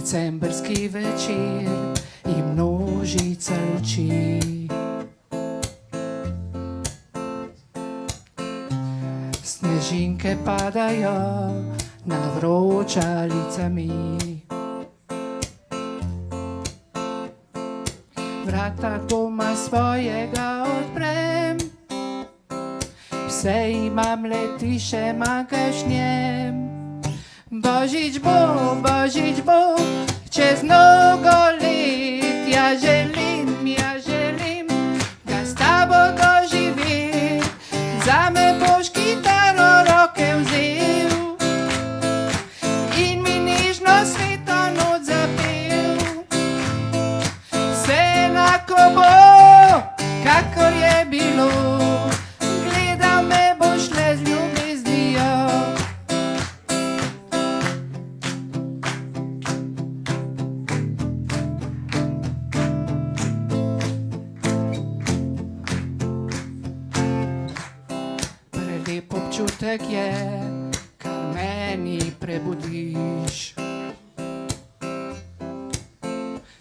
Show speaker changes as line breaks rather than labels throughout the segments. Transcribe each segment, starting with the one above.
Decembrski večer i množica luči. Snežinke padajo na vroča lica mi. Vrata doma svojega odprem, vse imam, le tiše manjkaš njem. Božič bo, čez mnogo let, ja želim, da s tabo doživim, zame boš kitaro roke vzel in mi nižno sveto noč zapel. Vse enako bo, kakor je bilo, gledal me boš le z ljubeznijo. Lep občutek je, kar meni prebudiš.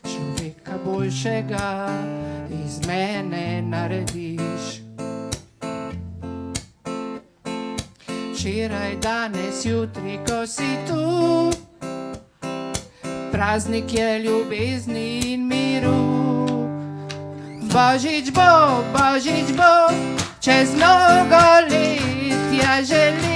Človeka boljšega iz mene narediš. Včeraj, danes, jutri, ko si tu, praznik je ljubezni in miru. Božič bo, čez mnogo let, ja želim.